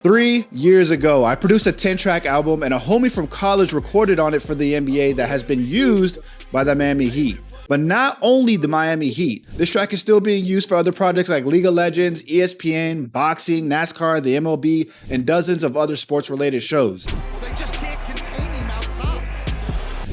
3 years ago, I produced a 10-track album and a homie from college recorded on it for the NBA that has been used by the Miami Heat. But not only the Miami Heat, this track is still being used for other projects like League of Legends, ESPN, boxing, NASCAR, the MLB, and dozens of other sports-related shows. They just can't contain him out top.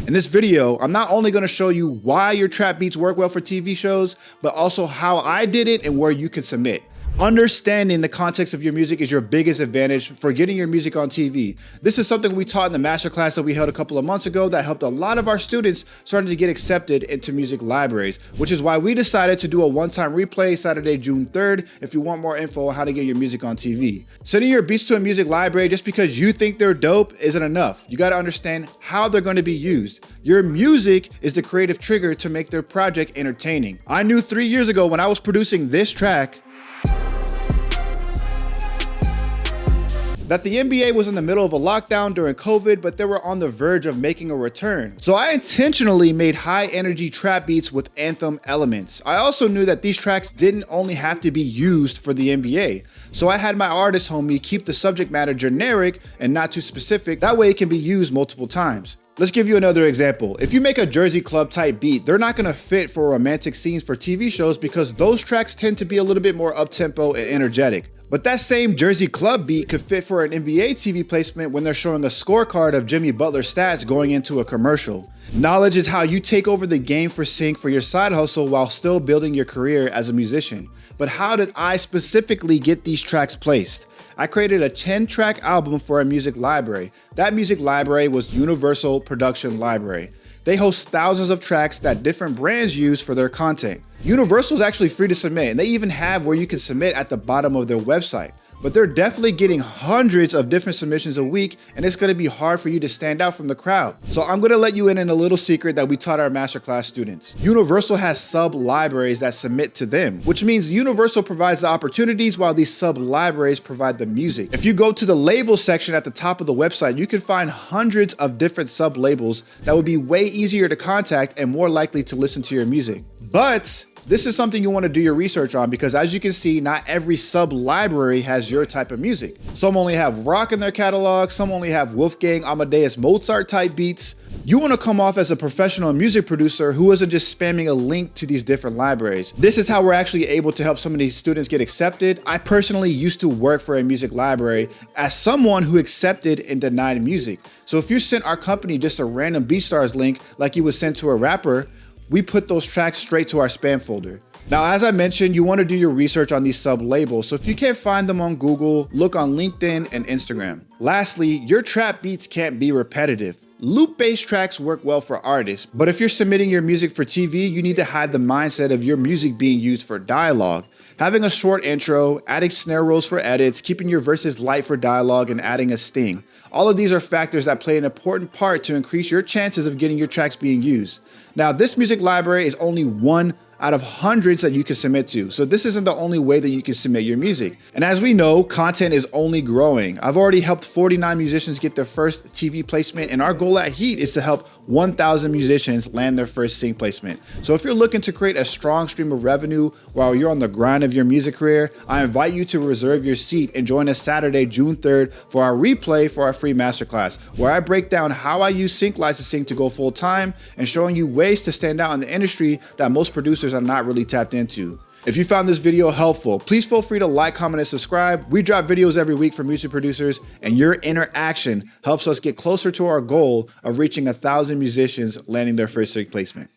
In this video, I'm not only going to show you why your trap beats work well for TV shows, but also how I did it and where you can submit. Understanding the context of your music is your biggest advantage for getting your music on TV. This is something we taught in the masterclass that we held a couple of months ago that helped a lot of our students starting to get accepted into music libraries, which is why we decided to do a one-time replay Saturday, June 3rd, if you want more info on how to get your music on TV. Sending your beats to a music library just because you think they're dope isn't enough. You got to understand how they're going to be used. Your music is the creative trigger to make their project entertaining. I knew 3 years ago when I was producing this track that the NBA was in the middle of a lockdown during COVID, but they were on the verge of making a return. So I intentionally made high energy trap beats with anthem elements. I also knew that these tracks didn't only have to be used for the NBA. So I had my artist homie keep the subject matter generic and not too specific. That way it can be used multiple times. Let's give you another example. If you make a Jersey Club type beat, they're not gonna fit for romantic scenes for TV shows because those tracks tend to be a little bit more up-tempo and energetic. But that same Jersey Club beat could fit for an NBA TV placement when they're showing a scorecard of Jimmy Butler's stats going into a commercial. Knowledge is how you take over the game for sync for your side hustle while still building your career as a musician. But how did I specifically get these tracks placed? I created a 10-track album for a music library. That music library was Universal Production Library. They host thousands of tracks that different brands use for their content. Universal is actually free to submit, and they even have where you can submit at the bottom of their website. But they're definitely getting hundreds of different submissions a week, and it's gonna be hard for you to stand out from the crowd. So I'm gonna let you in a little secret that we taught our masterclass students. Universal has sub-libraries that submit to them, which means Universal provides the opportunities while these sub-libraries provide the music. If you go to the label section at the top of the website, you can find hundreds of different sub-labels that would be way easier to contact and more likely to listen to your music. But this is something you want to do your research on because as you can see, not every sub-library has your type of music. Some only have rock in their catalog, some only have Wolfgang Amadeus Mozart type beats. You want to come off as a professional music producer who isn't just spamming a link to these different libraries. This is how we're actually able to help some of these students get accepted. I personally used to work for a music library as someone who accepted and denied music. So if you sent our company just a random BeatStars link like you would send to a rapper, we put those tracks straight to our spam folder. Now, as I mentioned, you want to do your research on these sub-labels, so if you can't find them on Google, look on LinkedIn and Instagram. Lastly, your trap beats can't be repetitive. Loop-based tracks work well for artists, but if you're submitting your music for TV, you need to hide the mindset of your music being used for dialogue. Having a short intro, adding snare rolls for edits, keeping your verses light for dialogue, and adding a sting. All of these are factors that play an important part to increase your chances of getting your tracks being used. Now, this music library is only one out of hundreds that you can submit to. So this isn't the only way that you can submit your music. And as we know, content is only growing. I've already helped 49 musicians get their first TV placement, and our goal at Heat is to help 1,000 musicians land their first sync placement. So if you're looking to create a strong stream of revenue while you're on the grind of your music career, I invite you to reserve your seat and join us Saturday, June 3rd for our replay for our free masterclass, where I break down how I use sync licensing to go full time and showing you ways to stand out in the industry that most producers are not really tapped into. If you found this video helpful, please feel free to like, comment, and subscribe. We drop videos every week for music producers, and your interaction helps us get closer to our goal of reaching 1,000 musicians landing their first sync placement.